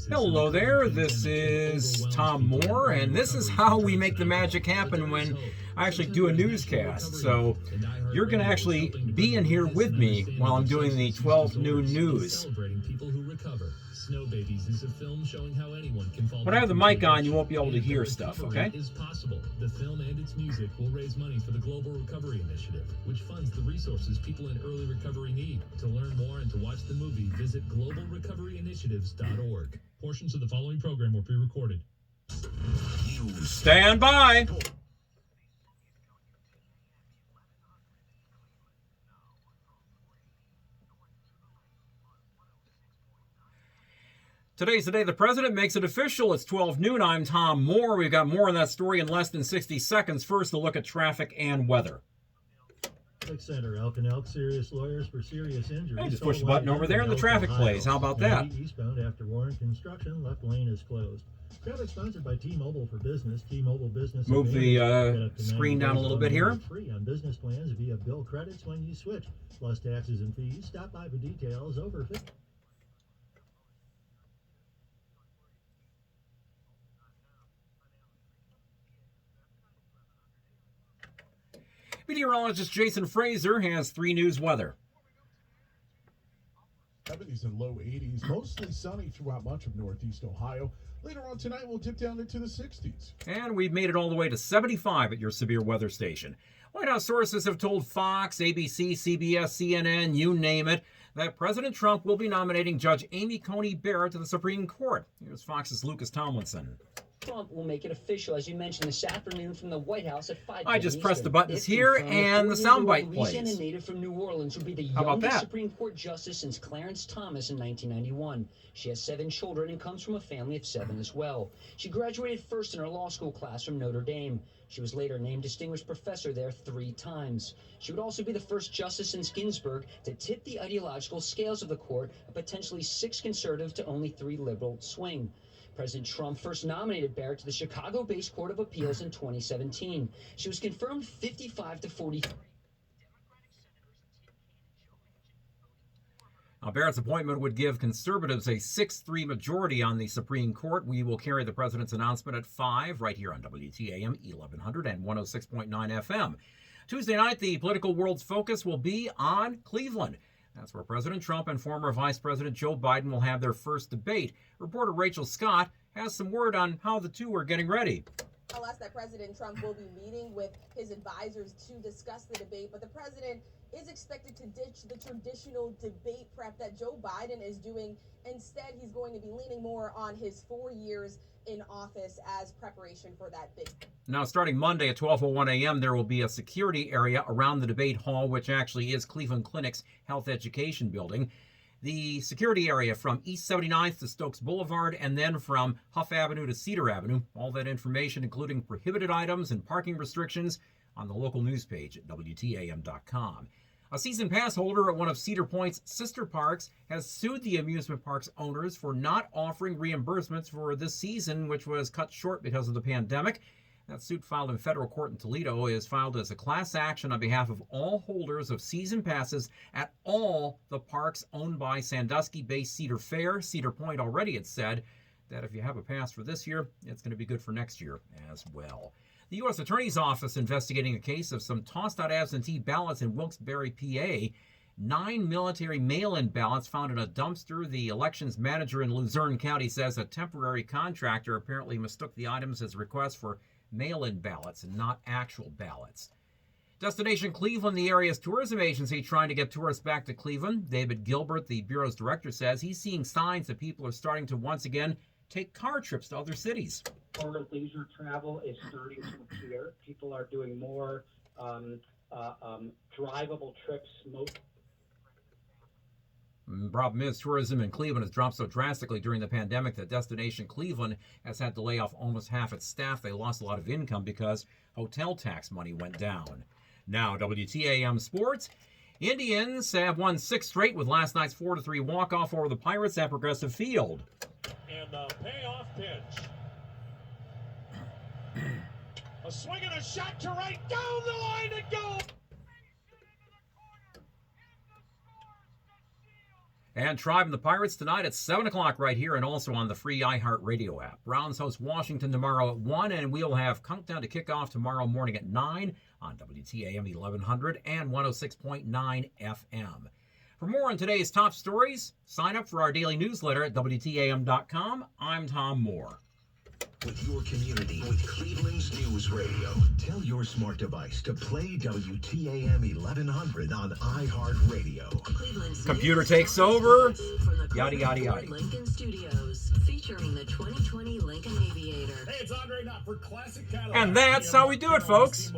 Hello there, this is Tom Moore, and this is how we make the magic happen when I actually do a newscast. So you're going to actually be in here with me while I'm doing the 12 noon news. When I have the mic on, you won't be able to hear stuff, okay? Is possible. The film and its music will raise money for the Global Recovery Initiative, which funds the resources people in early recovery need. To learn more and to watch the movie, visit globalrecoveryinitiatives.org. Portions of the following program were pre-recorded. Stand by! Today's the day the president makes it official. It's 12 noon. I'm Tom Moore. We've got more on that story in less than 60 seconds. First, a look at traffic and weather. Center, Elk and Elk, serious lawyers for serious injuries. Hey, just push the button over there and the traffic plays. How about that? Eastbound after Warren construction, left lane is closed. Traffic sponsored by T-Mobile for Business. T-Mobile Business. Move the screen down a little bit here. Free on business plans via bill credits when you switch. Plus taxes and fees. Stop by for details. Over 50. Meteorologist Jason Fraser has 3 News weather. 70s and low 80s, mostly sunny throughout much of northeast Ohio. Later on tonight, we'll dip down into the 60s. And we've made it all the way to 75 at your severe weather station. White House sources have told Fox, ABC, CBS, CNN, you name it, that President Trump will be nominating Judge Amy Coney Barrett to the Supreme Court. Here's Fox's Lucas Tomlinson. Trump will make it official, as you mentioned, this afternoon from the White House at 5 p.m. I just pressed the buttons here, and the soundbite plays. Louisiana native from New Orleans will be the youngest Supreme Court justice since Clarence Thomas in 1991. She has 7 children and comes from a family of 7 as well. She graduated first in her law school class from Notre Dame. She was later named Distinguished Professor there 3 times. She would also be the first justice since Ginsburg to tip the ideological scales of the court, a potentially 6 conservative to only 3 liberal swing. President Trump first nominated Barrett to the Chicago-based Court of Appeals in 2017. She was confirmed 55 to 43. Now, Barrett's appointment would give conservatives a 6-3 majority on the Supreme Court. We will carry the president's announcement at 5 right here on WTAM 1100 and 106.9 FM. Tuesday night, the political world's focus will be on Cleveland. That's where President Trump and former Vice President Joe Biden will have their first debate. Reporter Rachel Scott has some word on how the two are getting ready. Us that President Trump will be meeting with his advisors to discuss the debate, but the president is expected to ditch the traditional debate prep that Joe Biden is doing. Instead, he's going to be leaning more on his 4 years in office as preparation for that big. Now, starting Monday at 12:01 a.m., there will be a security area around the debate hall, which actually is Cleveland Clinic's health education building. The security area from East 79th to Stokes Boulevard, and then from Huff Avenue to Cedar Avenue. All that information, including prohibited items and parking restrictions, on the local news page at WTAM.com. A season pass holder at one of Cedar Point's sister parks has sued the amusement park's owners for not offering reimbursements for this season, which was cut short because of the pandemic. That suit, filed in federal court in Toledo, is filed as a class action on behalf of all holders of season passes at all the parks owned by Sandusky-based Cedar Fair. Cedar Point already had said that if you have a pass for this year, it's going to be good for next year as well. The U.S. Attorney's Office investigating a case of some tossed-out absentee ballots in Wilkes-Barre, PA. 9 military mail-in ballots found in a dumpster. The elections manager in Luzerne County says a temporary contractor apparently mistook the items as requests for mail-in ballots and not actual ballots. Destination Cleveland, the area's tourism agency trying to get tourists back to Cleveland. David Gilbert, the Bureau's director, says he's seeing signs that people are starting to once again take car trips to other cities. More leisure travel is starting to appear. People are doing more drivable trips. Problem is, tourism in Cleveland has dropped so drastically during the pandemic that Destination Cleveland has had to lay off almost half its staff. They lost a lot of income because hotel tax money went down. Now, WTAM Sports. Indians have won 6 straight with last night's 4-3 walk-off over the Pirates at Progressive Field. And the payoff pitch. A swing and a shot to right, down the line and go. And Tribe and the Pirates tonight at 7 o'clock right here and also on the free iHeartRadio app. Browns host Washington tomorrow at 1, and we'll have Countdown to Kickoff tomorrow morning at 9 on WTAM 1100 and 106.9 FM. For more on today's top stories, sign up for our daily newsletter at WTAM.com. I'm Tom Moore. With your community, with Cleveland's News Radio. Tell your smart device to play WTAM 1100 on iHeartRadio. Computer takes over. Yada, yada, yada. Lincoln Studios, featuring the 2020 Lincoln Aviator. Hey, it's Andre Knott for Classic Cadillac. And that's how we do it, folks.